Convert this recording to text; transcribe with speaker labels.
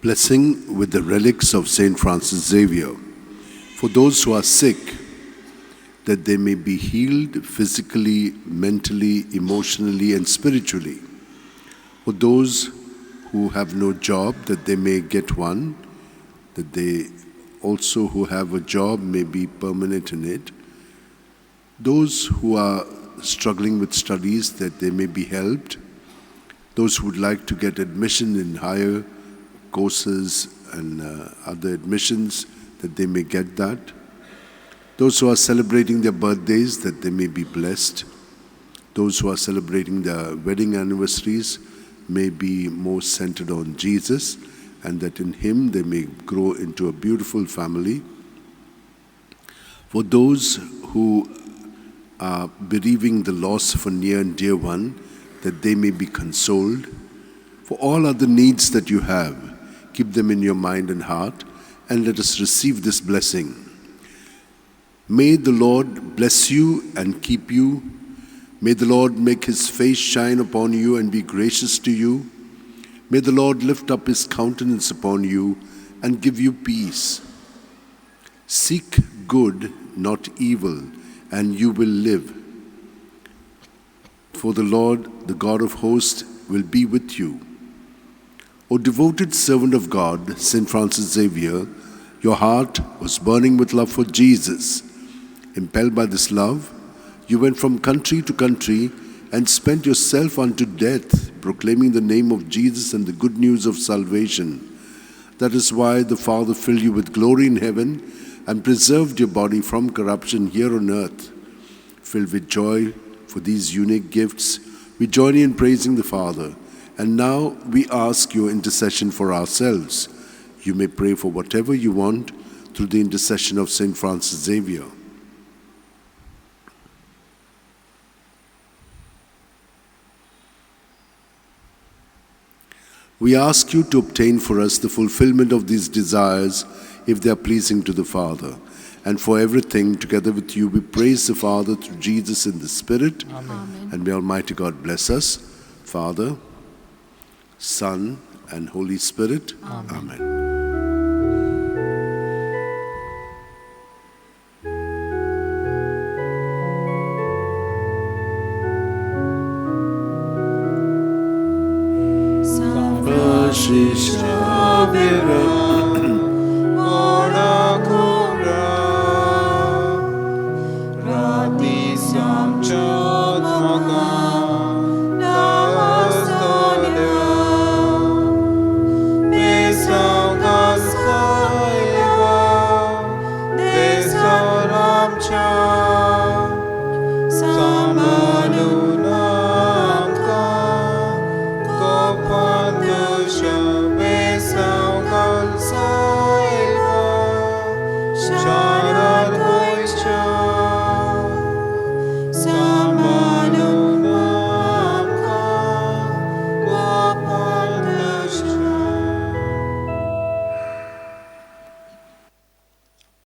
Speaker 1: Blessing with the relics of Saint Francis Xavier. For those who are sick, that they may be healed physically, mentally, emotionally, and spiritually. For those who have no job, that they may get one, that they also who have a job may be permanent in it. Those who are struggling with studies, that they may be helped. Those who would like to get admission in higher courses and other admissions, that they may get that. Those who are celebrating their birthdays, that they may be blessed. Those who are celebrating their wedding anniversaries may be more centered on Jesus, and that in Him they may grow into a beautiful family. For those who are bereaving the loss of a near and dear one, that they may be consoled. For all other needs that you have, keep them in your mind and heart, and let us receive this blessing. May the Lord bless you and keep you. May the Lord make His face shine upon you and be gracious to you. May the Lord lift up His countenance upon you and give you peace. Seek good, not evil, and you will live. For the Lord, the God of hosts, will be with you. O devoted servant of God, Saint Francis Xavier, your heart was burning with love for Jesus. Impelled by this love, you went from country to country and spent yourself unto death, proclaiming the name of Jesus and the good news of salvation. That is why the Father filled you with glory in heaven and preserved your body from corruption here on earth. Filled with joy for these unique gifts, we join in praising the Father. And now we ask your intercession for ourselves. You may pray for whatever you want through the intercession of Saint Francis Xavier. We ask you to obtain for us the fulfillment of these desires, if they are pleasing to the Father. And for everything, together with you, we praise the Father through Jesus in the Spirit.
Speaker 2: Amen.
Speaker 1: And may Almighty God bless us, Father, Son, and Holy Spirit.
Speaker 2: Amen.
Speaker 1: Amen.
Speaker 3: Salam